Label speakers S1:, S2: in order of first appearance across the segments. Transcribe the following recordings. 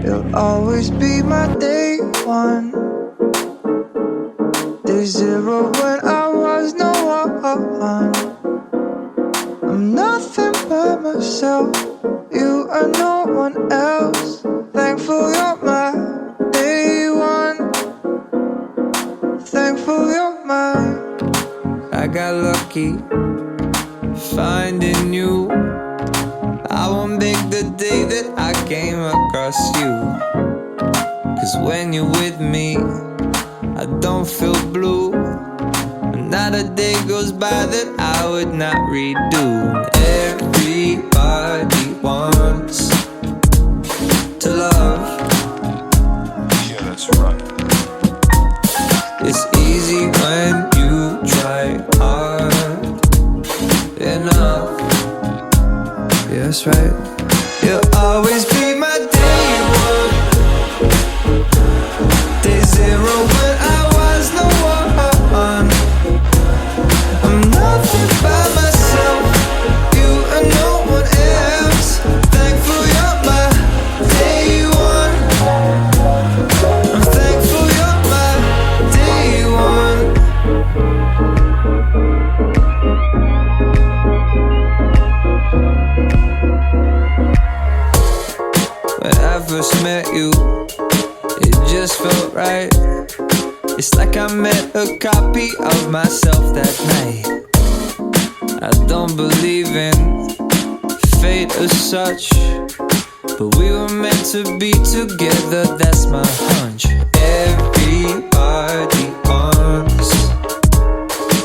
S1: You'll always be my day one. Day zero when I was no one. I'm nothing by myself. You are no one else. Thankful you're my day one. Thankful you're mine. I got lucky finding you. I won't make the day that I came across you. 'Cause when you're with me, I don't feel blue. Not a day goes by that I would not redo. Everybody wants to love.
S2: Yeah, that's right.
S1: It's easy when you try hard enough. Yeah, that's right. You'll always be my day one. Day zero when I was no one. I'm nothing by myself. You are no one else. Thankful you're my day one. I'm thankful you're my day one. When I first met you, it just felt right. It's like I met a copy of myself that night. I don't believe in fate as such, but we were meant to be together, that's my hunch. Everybody wants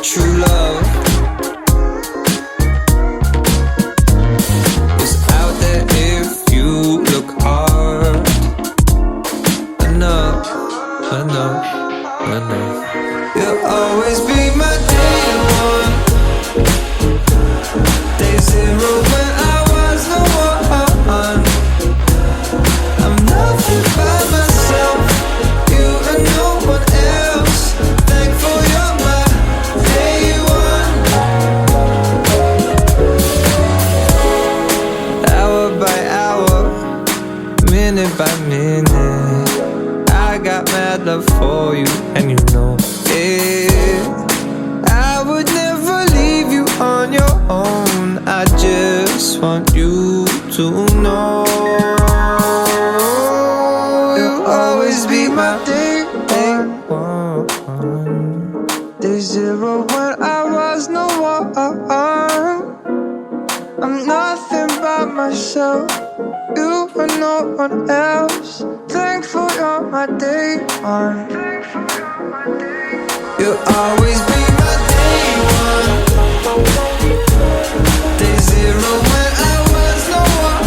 S1: true love. It's out there if you look hard enough, enough. You'll always be my day one. Day zero when I was no one. I'm nothing by myself. You are no one else. Thankful you're my day one. Hour by hour, minute by minute, I got mad love for you, and you know it. I would never leave you on your own. I just want you to know you'll always be my day one. Day zero when I was no one. I'm nothing by myself. You are no one else. Thankful you're my day one. You'll always be my day one. Day zero when I was no one.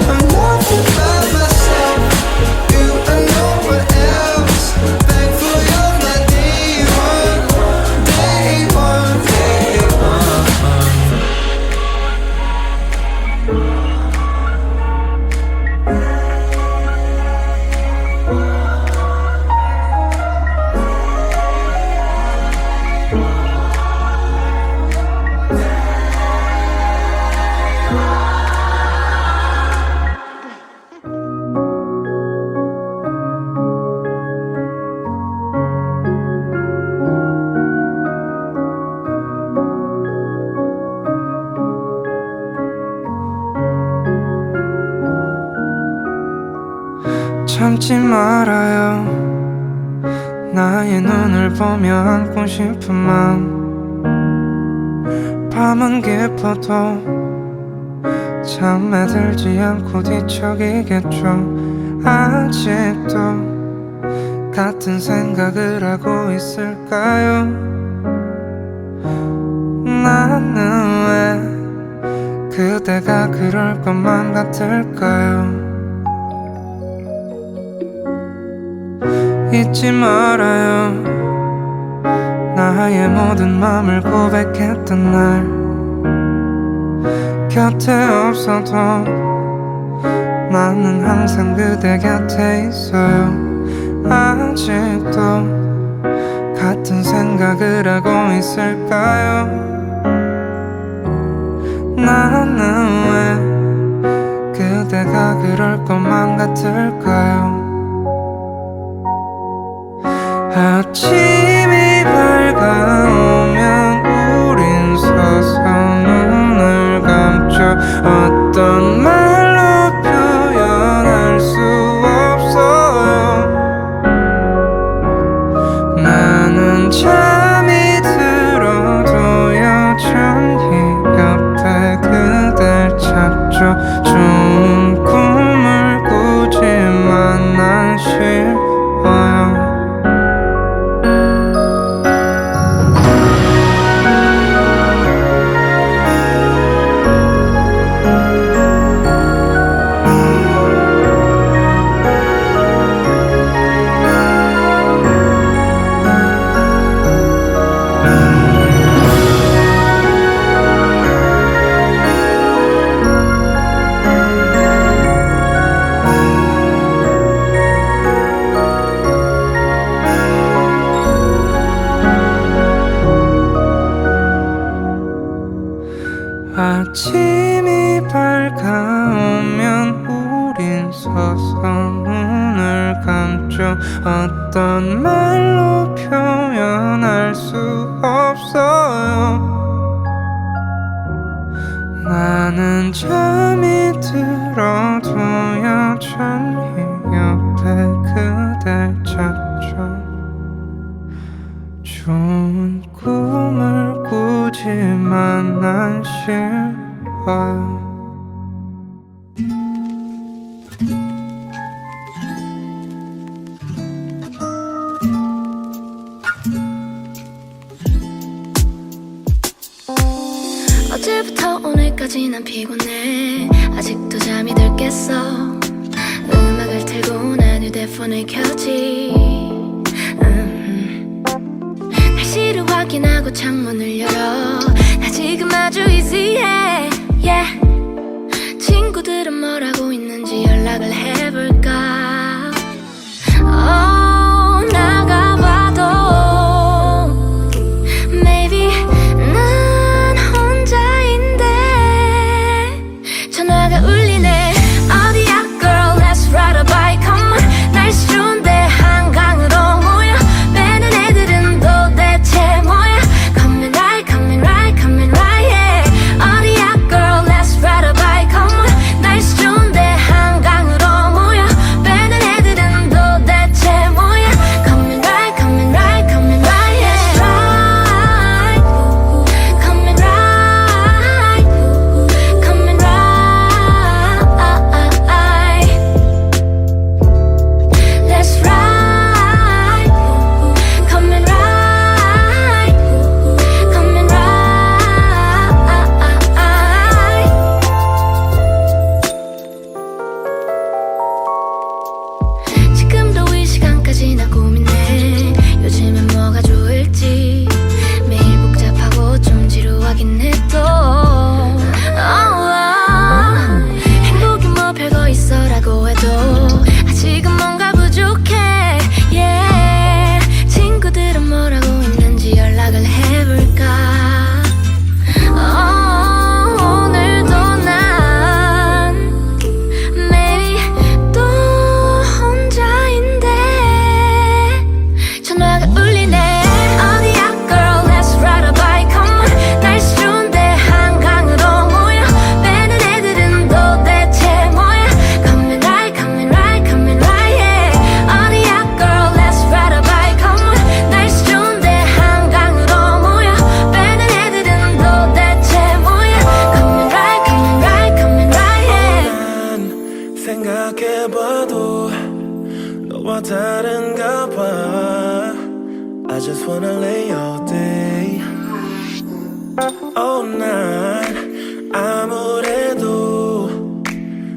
S1: I'm nothing by myself. You are no one else. Thankful you're my day one. Day one, day one. 참지 말아요. 나의 눈을 보며 안고 싶은 맘. 밤은 깊어도 잠에 들지 않고 뒤척이겠죠. 아직도 같은 생각을 하고 있을까요? 나는 왜 그대가 그럴 것만 같을까요? 잊지 말아요. 나의 모든 맘을 고백했던 날. 곁에 없어도 나는 항상 그대 곁에 있어요. 아직도 같은 생각을 하고 있을까요? 나는 왜 그대가 그럴
S3: 볼 것만 같을까요? 아침이 밝아오면 우린 서서 눈을 감죠. 어떤 말로 표현할 수 없어요. 나는 잠이 들어도 여전히 옆에 그댈 찾죠. 좋은 꿈을 꾸지만 난 싫어요. 아침이 밝아오면 우린 서서 눈을 감죠. 어떤 말로 표현할 수 없어요. 나는 잠이 들어도 여전히 옆에 그댈 찾죠. 좋은 꿈을 꾸지만 난 싫어요.
S4: 어제부터 오늘까지 난 피곤해. 아직도 잠이 들 깼어. 음악을 틀고 난 휴대폰을 켜지. 날씨를 확인하고 창문을 열어. 나 지금 아주 easy해. yeah. 친구들은 뭘 하고 있는지 연락을 해볼까. 나가봐도 maybe 난 혼자인데. 전화가 울리네. 어디야 girl let's ride a bike come on. 날씨 좋은데 한강으로 모여. 빼는 애들은 도대체 뭐야. Come and ride come and ride come and ride yeah. 어디야 girl let's ride a bike come on. 날씨 좋은데 한강으로 모여. 빼는 애들은 도대체 뭐야. Come and ride come and ride come and ride yeah. Ride come and ride come and ride. Let's ride come and ride come and ride. 지금도 이 시간까지 나 고민해. 요즘엔 뭐가 좋을지. 매일 복잡하고 좀 지루하긴 해도 행복이 뭐 별거 있어라고 해도 아직은 뭔가 부족해. yeah. 친구들은 뭘 하고 있는지 연락을 해볼까. 오늘도 난 maybe 또 혼자인데. 전화가 울리네. 어디야 girl let's ride a bike come on. 날씨 좋은데 한강으로 모여. 빼는 애들은 도대체 뭐야. Come and ride come and ride come and ride yeah. 어디야 girl let's ride a bike come on. 날씨 좋은데 한강으로 모여. 빼는 애들은 도대체 뭐야. Come and ride come and ride come and ride yeah.
S5: 난 생각해봐도 너와 다른가 봐. I just wanna lay all day. 난 아무래도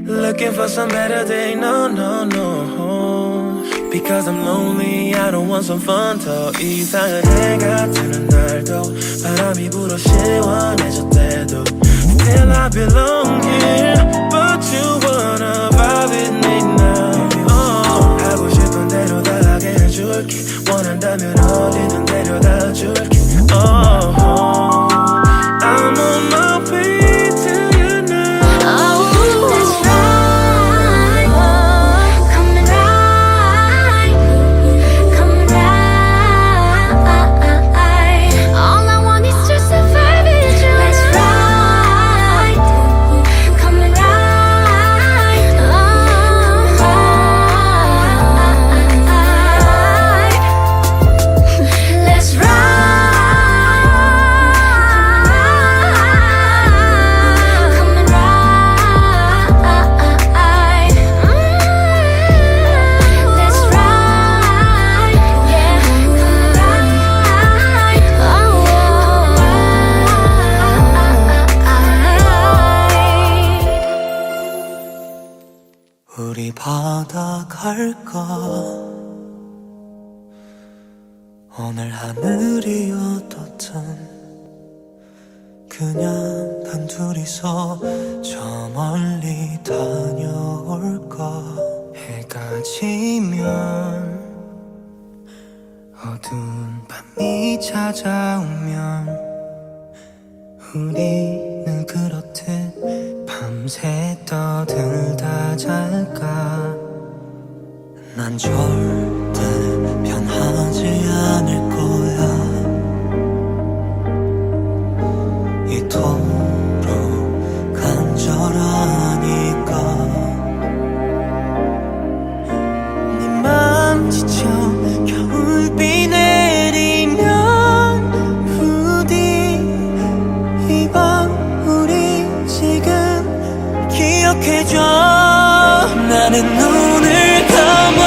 S5: looking for some better day. No no no. Because I'm lonely I don't want some fun. 더 이상은 해가 뜨는 날도 바람이 불어 시원해졌대도 Still I belong here. But you wanna vibe with me now. 하고 싶은 대로 다 하게 해줄게. 원한다면 어디든 데려다 줄게. I'm on my way to you now.
S4: Let's ride
S6: 바다 갈까 오늘 하늘이 어떻든 그냥 단둘이서 저 멀리 다녀올까 해가 지면 어두운 밤이 찾아오면 우리는 그렇듯 밤새 떠들다 잘까 난 절대 변하지 않을 거야 이토록 간절하니까 네 맘 지쳐 겨울비 내리면 부디 이 밤 우리 지금 기억해줘 나는 눈을 감아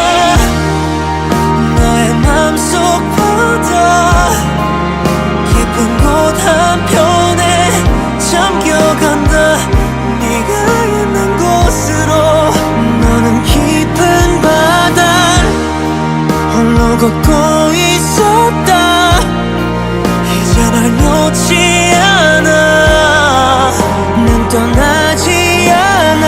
S6: 너의 맘속 바다 깊은 곳 한편에 잠겨간다 네가 있는 곳으로 너는 깊은 바다를 홀로 걷고 있었다 이제 널 놓지 않아 난 떠나지 않아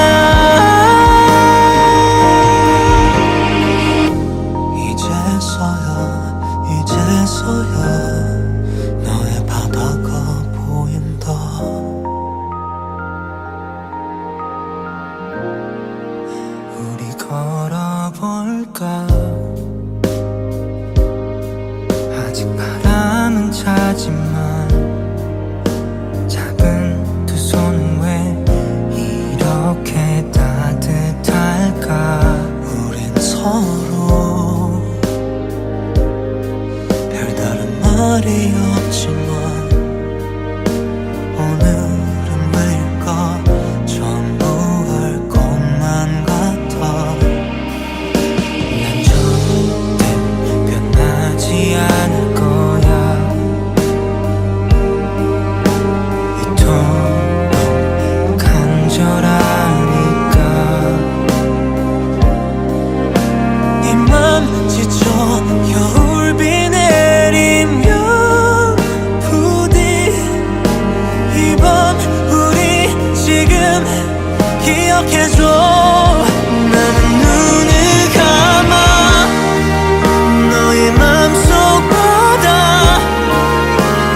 S6: 이제서야 너의 바다가 보인다 우리 걸어볼까 아직 바람은 차지만 작은 두 손은 왜 이렇게 따뜻할까 우린 서로 별다른 말이 없지만 오늘은 왜일까 전부 알 것만 같아 난 절대 변하지 않을 거야 이토록 간절하니까 네 맘 지쳐 겨울비 내리면 부디 이 밤 우리 지금 기억해줘 나는 눈을 감아 너의 맘속 바다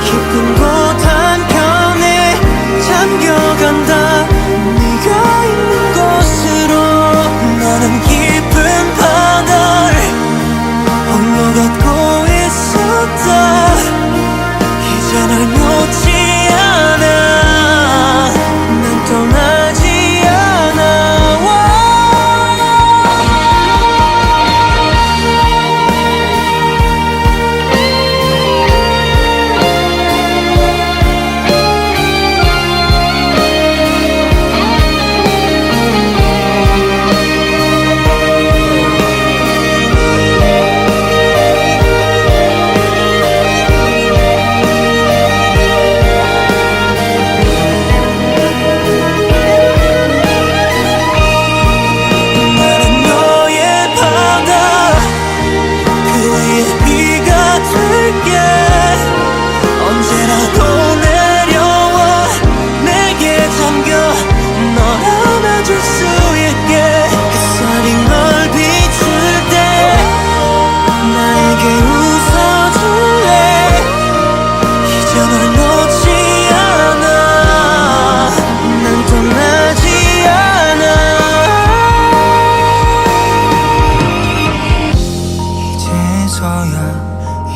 S6: 깊은 곳 한편에 잠겨간다 네가 있는 곳으로 나는 깊은 바다를 홀로 걷고 있었다 이제 널 놓지 않아 난 떠나지 않아 나는 너의 바다 그 위에 비가 될게 언제라도 내려와 내게 잠겨 널 안아줄 수 있게 햇살이 널 비출 때 나에게 웃어줄래 이제 널 놓지 않아 난 떠나지 않아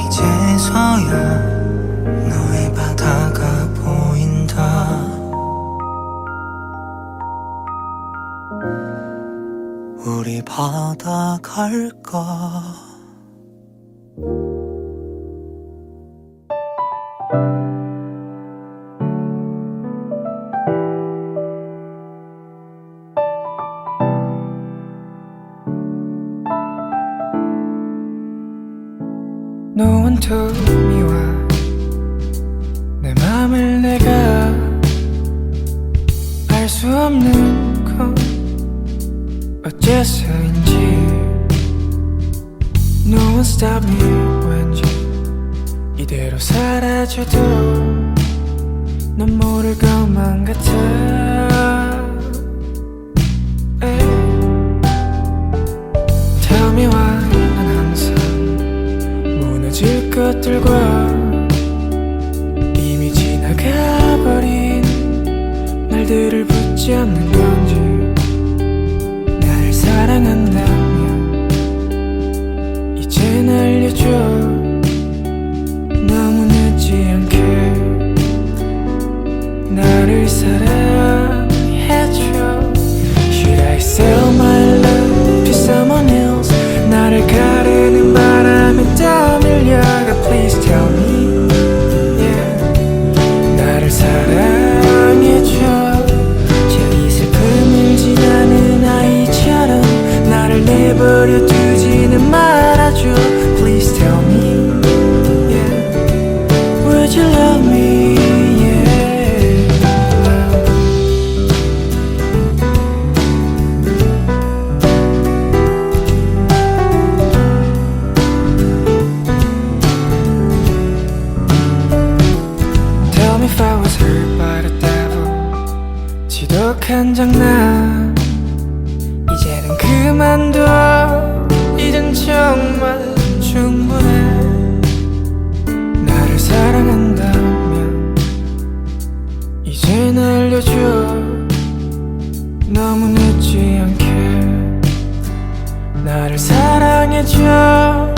S6: 이제서야 너의 바다가 보인다 우리 바다 갈까
S3: No one told me why 내 맘을 내가 알 수 없는 건 어째서인지 No one stop me 왠지 이대로 사라져도 넌 모를 것만 같아 Tell me why 난 항상 무너질 것들과 이미 지나가버린 날들을 붙잡는 건지 나를 사랑한다면 이젠 알려줘 너무 늦지 않게 나를 사랑해줘 Should I sell my love to someone else 나를 가르는 바람에 떠밀려가 Please tell me yeah. 나를 사랑해줘 저기 슬픔을 지나는 아이처럼 나를 내버려 두지는 말아줘 Please tell me yeah. Would you love me If I was hurt by the devil 지독한 장난 이제는 그만둬 이젠 정말 충분해 나를 사랑한다면 이젠 알려줘 너무 늦지 않게 나를 사랑해줘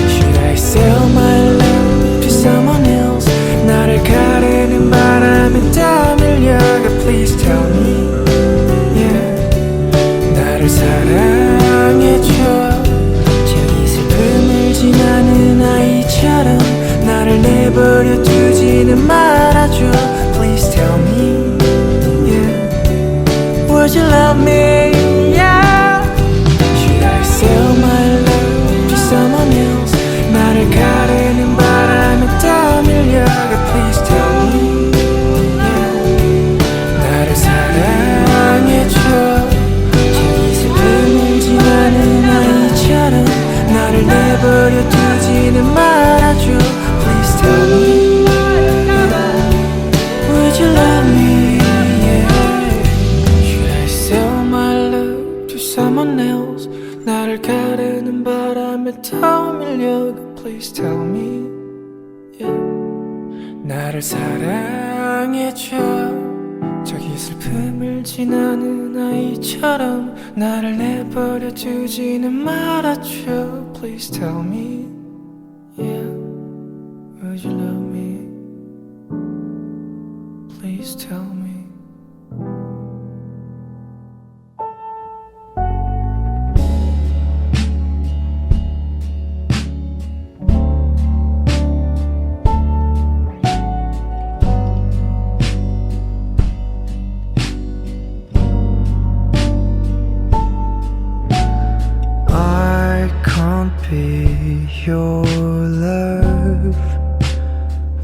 S3: Should I sell my love to someone else 나를 가르는 바람에 떠밀려가 Please tell me yeah. 나를 사랑해줘 저기 슬픔을 지나는 아이처럼 나를 내버려 두지는 말아줘 Please tell me yeah. Would you love me yeah. Should I sell my love to someone else 나를 가르는 바람에 떠밀려가 Please tell me yeah. 나를 사랑해줘 저기 슬픔을 지나는 아이처럼 나를 내버려 두지는 말아줘 Please tell me yeah. Would you love me yeah. Should I sell my love to someone else 나를 가르는 바람에 떠밀려가 Please tell me yeah. 나를 사랑해줘 저기 슬픔을 지나는 아이처럼 나를 내버려 두지는 말아줘 Please tell me yeah. Would you love me Please tell me be your love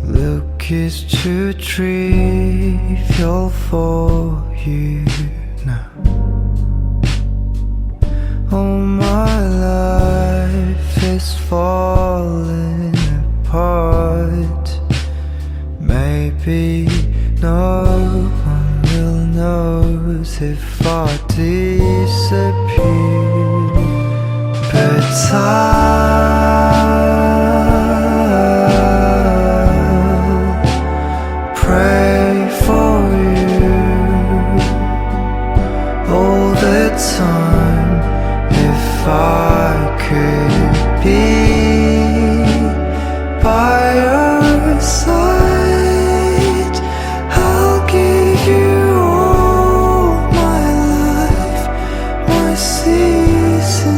S3: Look is too trivial for you now Oh my life is falling apart Maybe no one will notice if I disappear But I'll pray for you all the time if I could be by your side I'll give you all my life, my seasons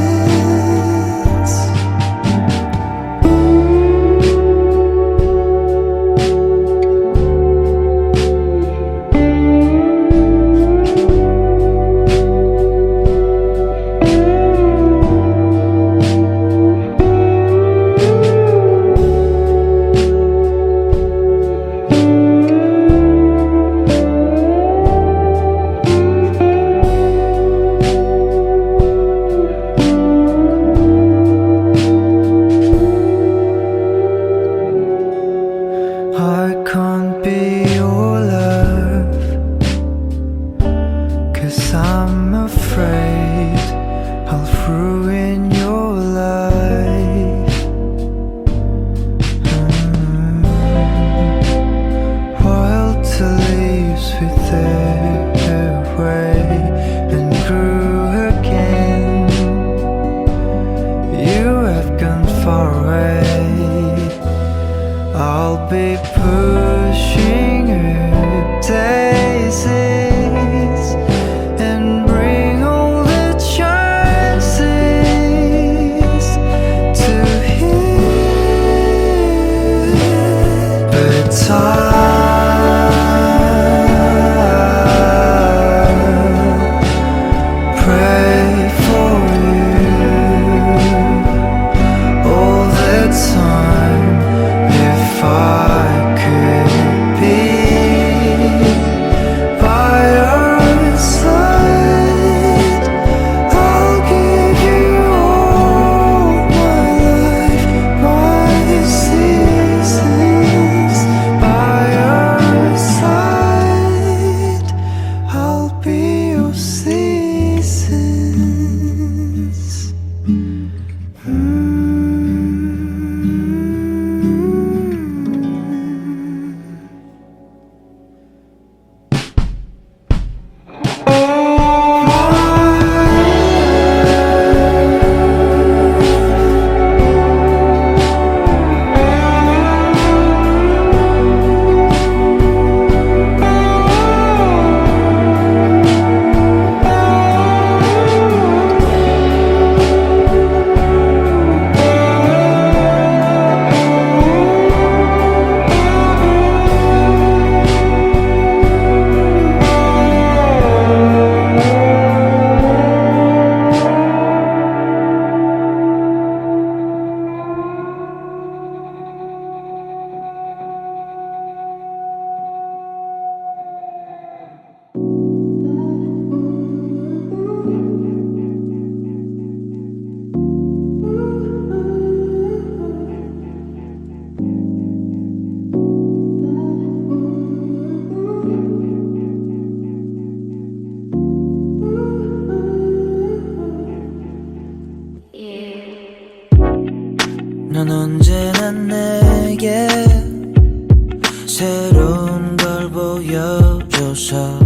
S6: 지켜줘서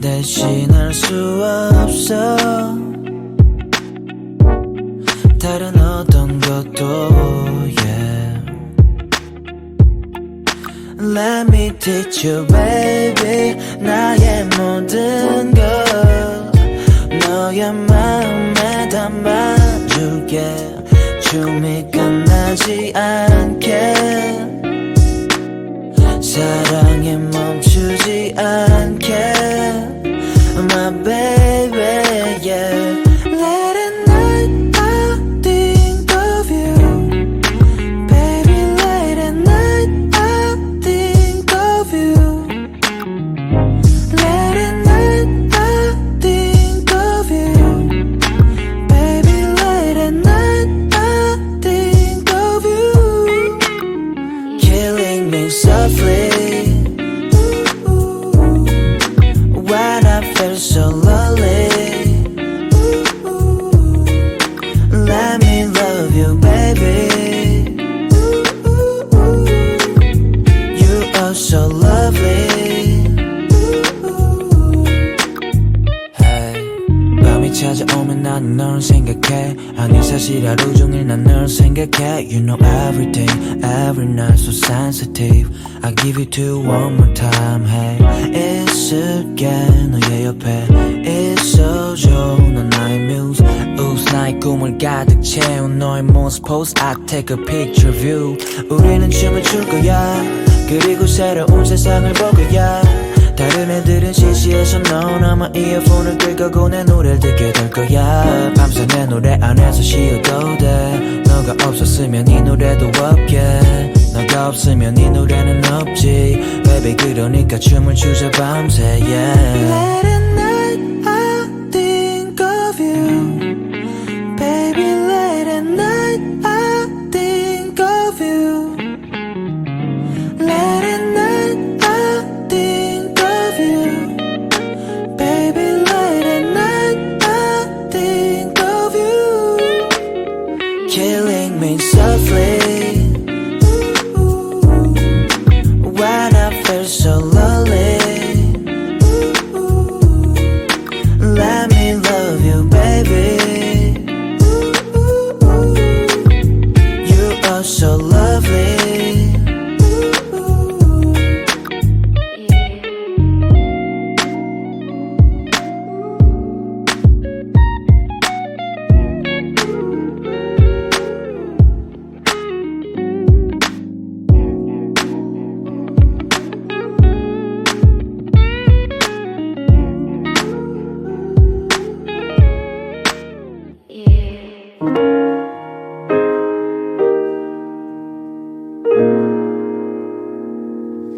S6: 대신할 수 없어 다른 어떤 것도 yeah. Let me teach you baby 나의 모든 것 너의 마음에 담아줄게 춤이 끝나지 않게 사랑이 멈추지 않게 My baby yeah Late at night I think of you Baby late at night I think of you Late at night I think of you Baby late at night I think of you Killing me softly When I feel so lonely Let me love you baby You are so lovely Hey 밤이 찾아오면 나는 널 생각해 아니 사실 하루 종일 난 널 생각해 You know everything every night so sensitive I give it to you one more time hey 있을게 너의 옆에 있어줘 넌 나의 muse Oops 나의 꿈을 가득 채운 너의 모습 pose I take a picture of you 우리는 춤을 출 거야 그리고 새로운 세상을 볼 거야 다른 애들은 시시해서 넌 아마 이어폰을 끌고 내 노래를 듣게 될 거야 밤새 내 노래 안에서 쉬어도 돼 너가 없었으면 이 노래도 없게 너가 없으면 이 노래는 없지 Baby 그러니까 춤을 추자 밤새 yeah Late at night I think of you Baby late at night I think of you Late at night I think of you Baby late at night I think of you Killing me softly When I feel so lonely Let me love you baby You are so lovely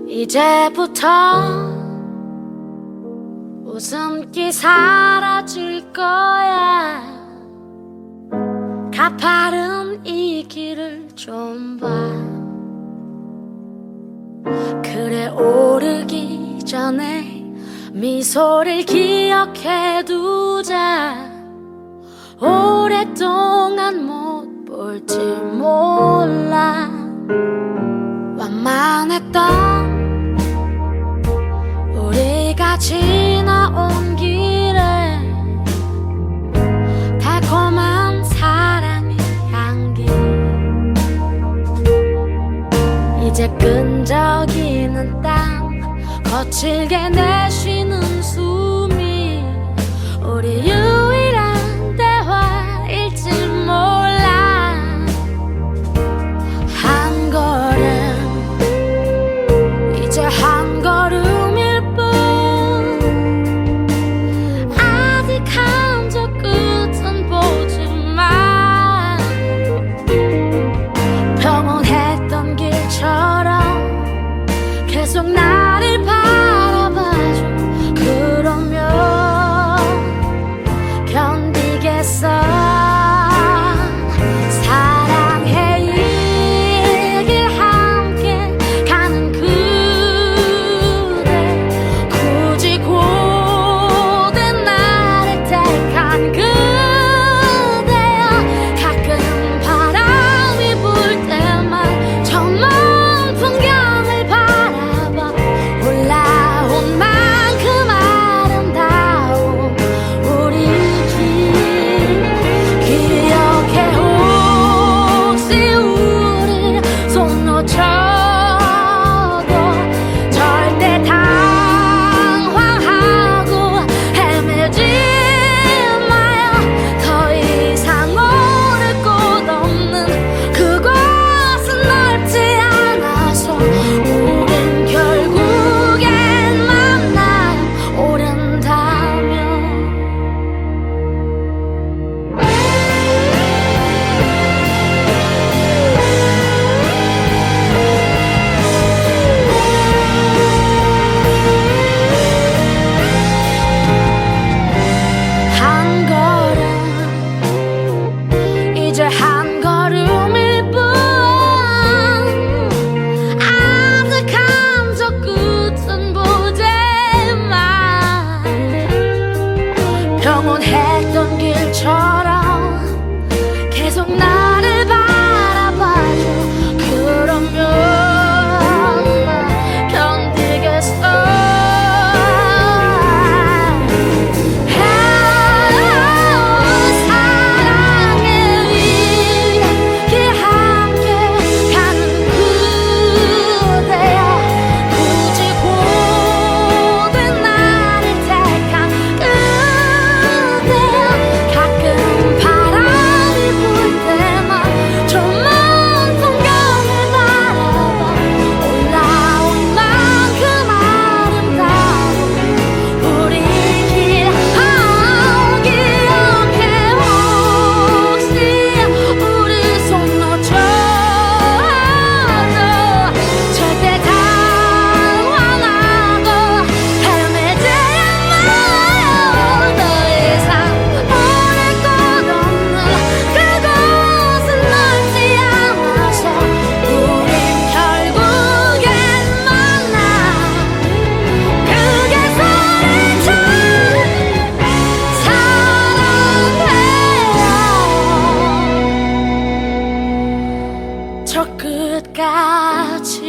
S4: 이제부터 웃음기 사라질 거야 가파른 이 길을 좀 봐 그래 오르기 전에 미소를 기억해두자 오랫동안 못 볼지 몰라 완만했던 우리가 지나온 길에 달콤한 사랑의 향기 이제 끈적이는 땀 거칠게 내쉬는 숨이 우리 유일한 대화일지 몰라 한 걸음 이제 한 걸음일 뿐 아직 한저 끝은 보지만 평온했던 길처럼 계속 나를 바라봐줘 그러면 영원했던 길처럼 계속 나를 바라봐줘. 그러면 견디겠어. 저 끝까지.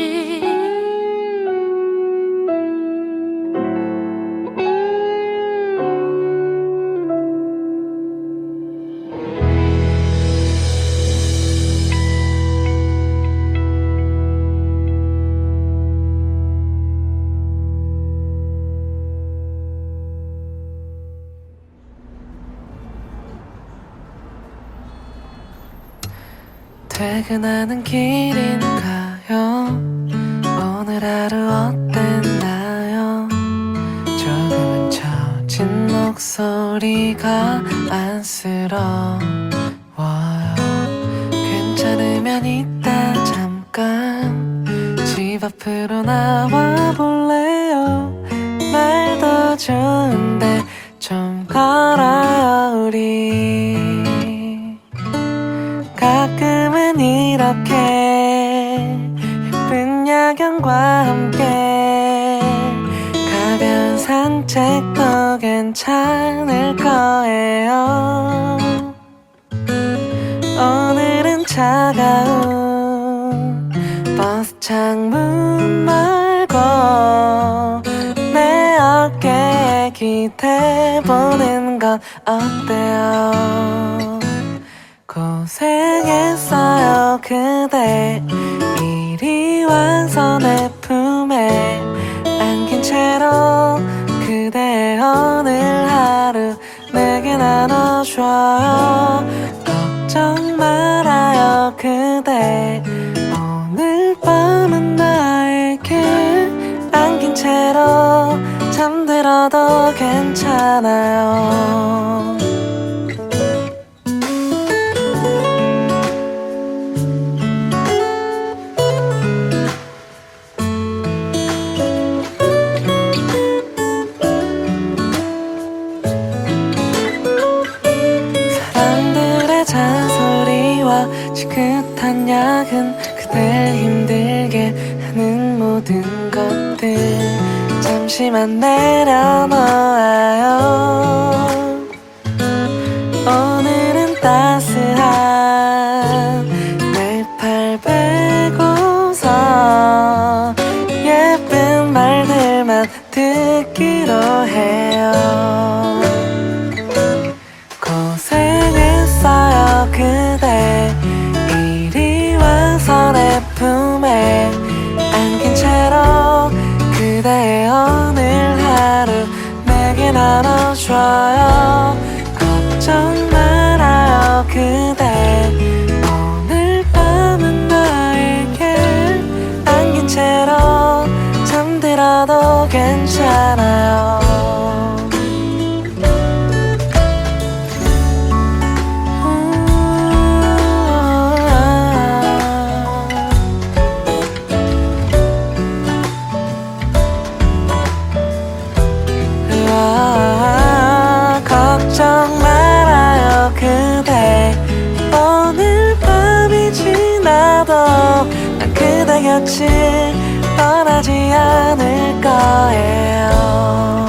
S7: 퇴근하는 길인가요? 오늘 하루 어땠나요? 조금은 처진 목소리가 안쓰러워요. 괜찮으면 이따 잠깐 집 앞으로 나와 볼래요? 날도 좋은데 좀 걸어요 우리. 가끔은 이렇게 예쁜 야경과 함께 가벼운 산책도 괜찮을 거예요. 오늘은 차가운 버스 창문 말고 내 어깨에 기대보는 건 어때요? 고생했어요 그대. 이리 와서 내 품에 안긴 채로 그대 오늘 하루 내게 나눠줘요. 걱정 말아요 그대. 오늘 밤은 나에게 안긴 채로 잠들어도 괜찮아요. 지긋한 야근 그댈 힘들게 하는 모든 것들 잠시만 내려놓아요. 오늘은 따스한 내 팔 베고서 예쁜 말들만 듣기로 해요. 고생했어요 그대. 이리 와서 내 품에 안긴 채로 그대의 오늘 하루 내게 나눠줘요. 걱정 말아요 그대. 오늘 밤은 나에게 안긴 채로 잠들어도 괜찮아요. 걱정 말아요 그대. 오늘 밤이 지나도 난 그대 곁을 떠나지 않을 거예요.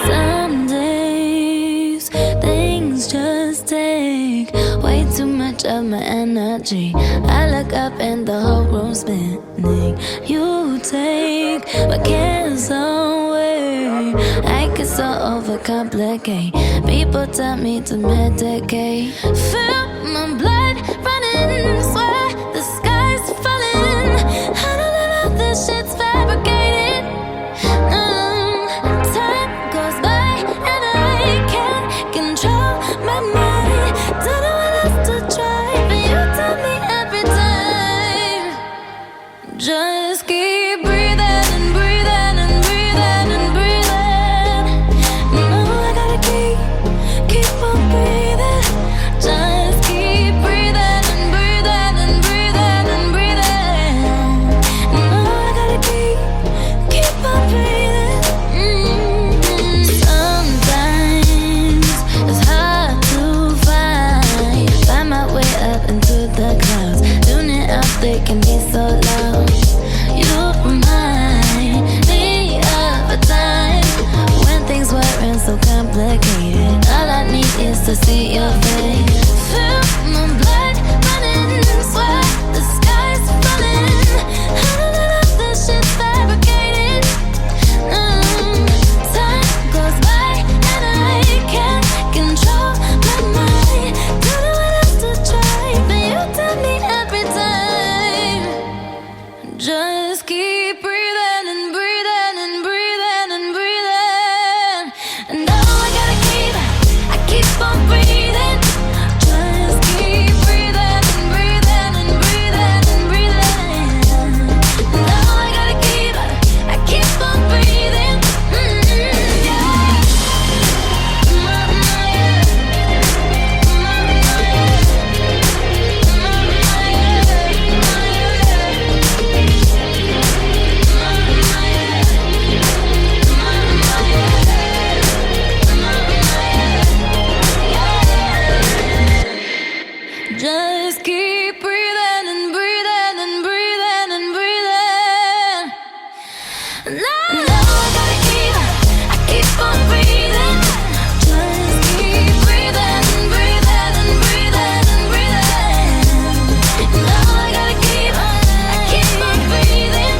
S4: Some days things just take way too much of my energy. I look up and the whole room's spinning. You take my cares away. I get so overcomplicate. People tell me to medicate. Feel my blood running, swear the sky's falling. I don't know if this shit's fabricated. Time goes by and I can't control my mind. Don't know what else to try, but you tell me every time. Just keep breathing and breathing and breathing and breathing. No, I gotta keep on breathing. Just keep breathing and breathing and breathing and breathing. No, I gotta keep on breathing. Sometimes it's hard to find my way up into the clouds. Tuning out, they can be so loud. You remind me of a time when things weren't so complicated. All I need is to see your face. Feel my blood running, swear the sky's falling. I don't know if this shit's fabricated. Time goes by and I can't control my mind. Don't know what else to try, but you tell me every time. Just keep breathing and breathing and breathing and breathing. And now I keep on breathing. Just keep breathing and breathing and breathing and breathing. And now I keep on breathing. Just keep breathing and breathing and breathing and breathing. Now I keep on breathing. Just keep breathing and breathing and breathing and breathing. Now I keep on breathing.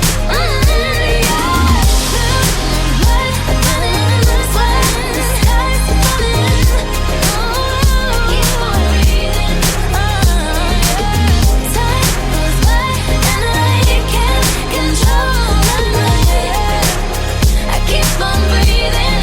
S4: Blood running, sweat, the sky's falling. Keep on breathing. Time goes by and I can't control my mind. I keep on breathing.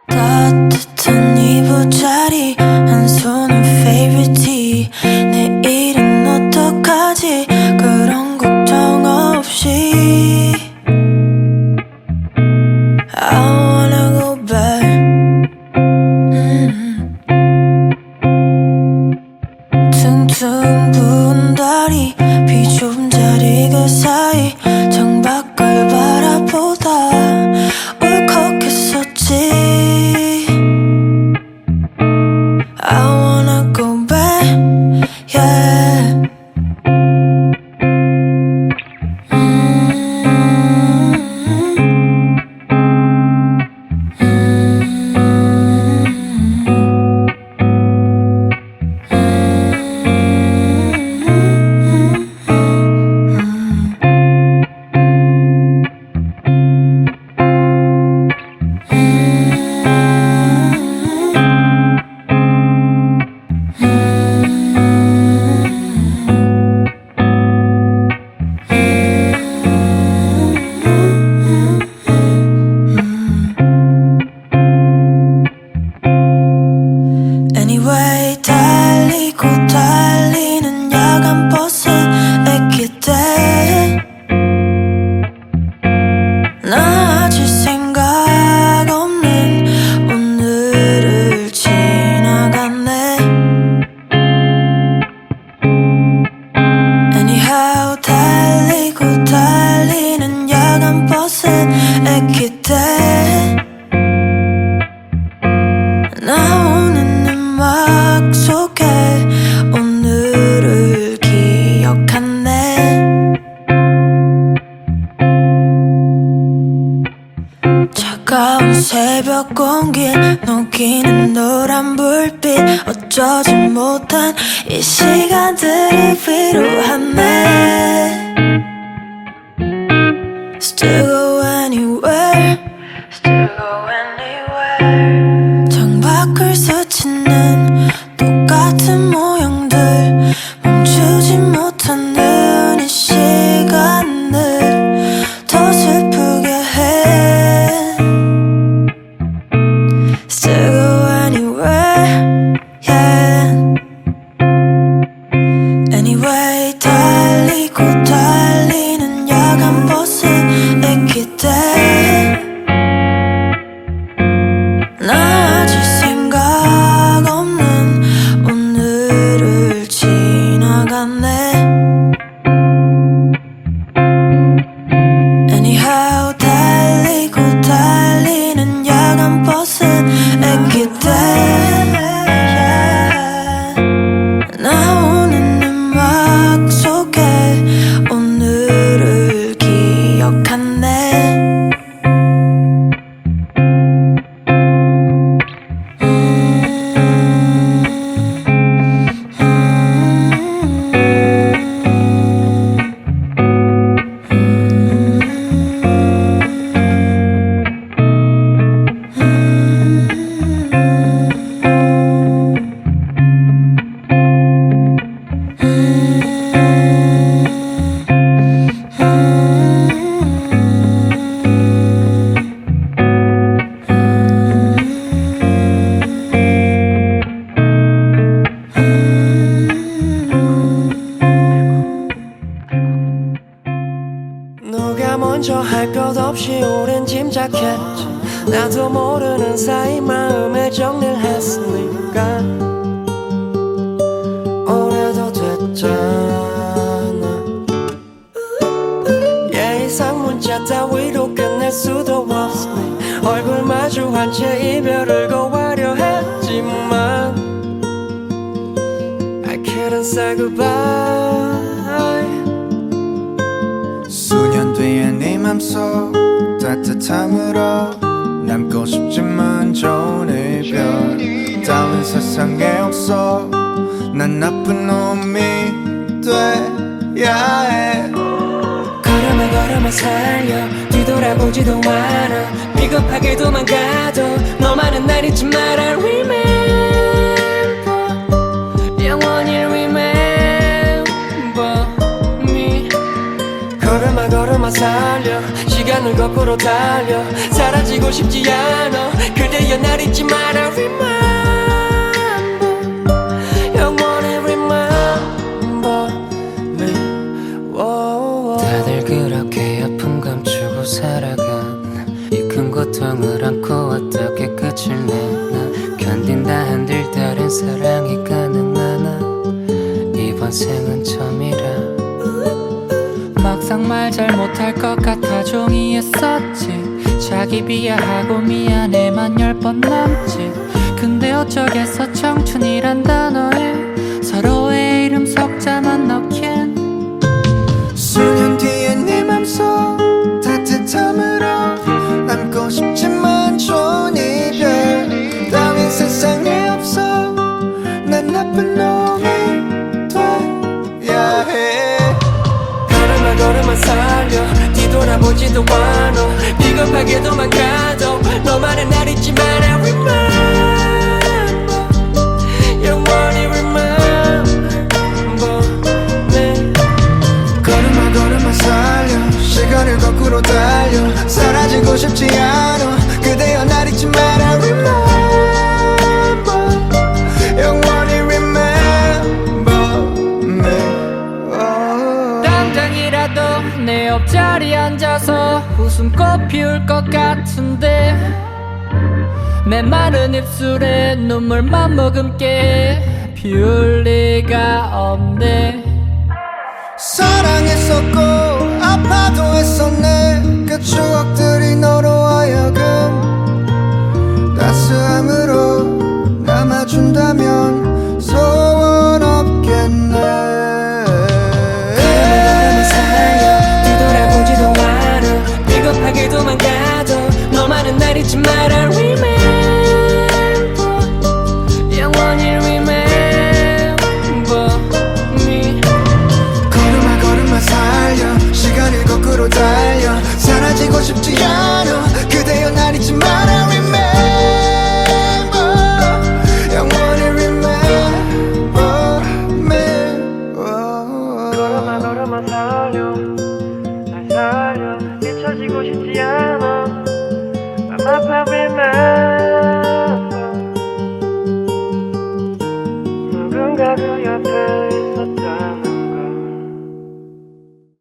S7: 따뜻한 이불자리 한 손은 favorite tea. 내일은 어떡하지 그런 걱정 없이 I wanna go back. 퉁퉁 부은 다리 비좁은 자리 그 사이 창밖을 바라보다 울컥했었지. I wanna go back, yeah. Anyway 달리고 달리는 야간 버스 애기들 나 아직 생각 없는 오늘을 지나갔네. Anyhow 달리고 달리는 야간 버스 애기들 나오는 음악 속에 오늘을 기억해. 새벽 공기 녹이는 노란 불빛 어쩌지 못한 이 시간들이 필요하네 Still go anywhere Still go anywhere 창밖을 스치는 똑같은 모형들 멈추지 못하는 이 시간을 더 슬프게 해 Still go anywhere yeah Anyway 달리고 달리는 야간 버스에 기대 나 아직 생각 없는 오늘을 지나가네 Anyhow 달리고 달리는 야간 버스에 기대 나오는 음악 속에 오늘을 기억하네
S5: 누가 먼저 할 것 없이 오랜 짐작했지 나도 모르는 사이 마음에 정리를 했으니까 오래도 됐잖아 예의상 문자 따위로 끝낼 수도 없으니 얼굴 마주한 채 이별을 고하려 했지만 I couldn't say goodbye
S3: 수년 뒤에 네 맘속 따뜻함으로 남고 싶지만 좋은 이별 따윈 세상에 없어 난 나쁜 놈이 돼야 해
S5: 걸음아 걸음아 살려 뒤돌아보지도 않아 비겁하게 도망가도 너만은 날 잊지 마라 Remember 영원히 remember me 걸음아 걸음아 살려 시간을 거꾸로 달려 사라지고 싶지 않아 그대여 날 잊지 마라 Remember 영원히 remember me 다들 그렇게 아픔 감추고 살아간 이 큰 고통을 안고 어떻게 끝을 내나 견딘다 한들 다른 사랑이 가능하나 이번 생은 처음이라 막상 말 잘 못할 것 같아 종이에 썼지 자기 비하하고 미안해만 10번 남지 근데 어쩌겠어 청춘이란 단어에 서로의 이름 속자만 넣긴
S3: 수년 뒤에 네 맘속 따뜻함으로 남고 싶지만 좋은 이별 따윈 세상에 없어 난 나쁜 놈이 돼야 해
S5: 걸음아 걸음아 살려 뒤돌아보지도 않아 비겁하게 도망가도 너만은 날 잊지 마라 Remember 영원히 remember me
S3: 걸음아 걸음아 살려 시간을 거꾸로 달려 사라지고 싶지 않아 그대여 날 잊지 마라 Remember 영원히 remember me
S5: 당장이라도 내 옆자리에 앉아서 웃음꽃 피울 것 같은데 메마른 입술에 눈물만 머금게 피울 리가 없네
S3: 사랑했었고 아파도 했었네 그 추억들이 너로 하여금 따스함으로 남아준다면 소원 없겠네
S5: 걸음아 살려 뒤돌아보지도 않아 비겁하게 도망가도 너만은 날 잊지 마라 사라지고 싶지 않아 맘 아파 왜 말